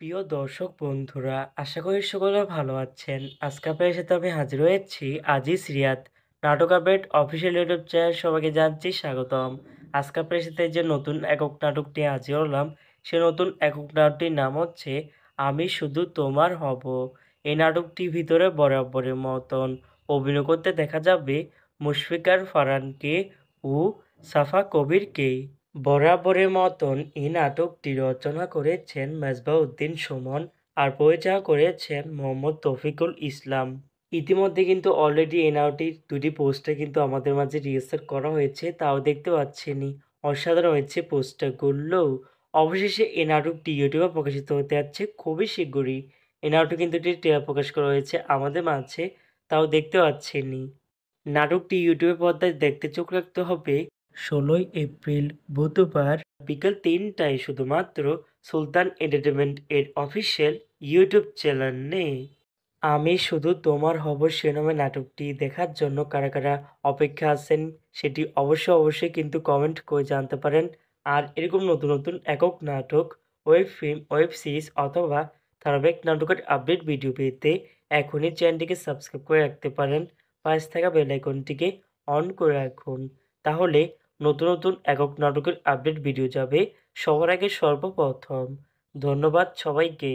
প্রিয় দর্শক বন্ধুরা, আশা করি সকলে ভালো আছেন। আজকে আপনাদের সাথে আমি হাজির হয়েছি আজিজ রিয়াদ নাটক আপডেট অফিসিয়াল ইউটিউব চ্যানেল। সবাইকে জানাচ্ছি স্বাগতম। আজকে আপনাদের সাথে যে নতুন একক নাটকটি হাজির হলাম, সে নতুন একক নাটকটির নাম হচ্ছে আমি শুধু তোমার হব। এই নাটকটির ভিতরে বরাবরের মতন অভিনয় করতে দেখা যাবে মুশফিকার ফারহানকে ও সাফা কবিরকে। বরাবরের মতন এই নাটকটি রচনা করেছেন মেজবাহউদ্দিন সুমন আর পরিচালনা করেছেন মোহাম্মদ তৌফিকুল ইসলাম। ইতিমধ্যে কিন্তু অলরেডি এই নাটকটির দুটি পোস্টার কিন্তু আমাদের মাঝে রিহার্সাল করা হয়েছে, তাও দেখতে পাচ্ছেনই। অসাধারণ হয়েছে পোস্টারগুলো। অবশেষে এই নাটকটি ইউটিউবে প্রকাশিত হতে যাচ্ছে খুবই শীঘ্রই। এই নাটকটি কিন্তু একটি ট্রেলার প্রকাশ করা হয়েছে আমাদের মাঝে, তাও দেখতে পাচ্ছেনই। নাটকটি ইউটিউবে পর্দায় দেখতে চোখ রাখতে হবে ১৬ই এপ্রিল বুধবার বিকেল ৩টায় শুধুমাত্র সুলতান এন্টারটেইনমেন্ট এর অফিসিয়াল ইউটিউব চ্যানেলে। আমি শুধু তোমার হব শিরোনামে নাটকটি দেখার জন্য কারা কারা অপেক্ষা আছেন সেটি অবশ্যই কিন্তু কমেন্ট করে জানতে পারেন। আর এরকম নতুন নতুন একক নাটক, ওয়েব ফিল্ম, ওয়েব সিরিজ অথবা ধারাবাহিক নাটকের আপডেট ভিডিও পেতে এখনই চ্যানেলটিকে সাবস্ক্রাইব করে রাখতে পারেন। পাশে থাকা বেল আইকনটিকে অন করে রাখুন। তাহলে নতুন নতুন একক নাটকের আপডেট ভিডিও যাবে সবার আগে সর্বপ্রথম। ধন্যবাদ সবাইকে।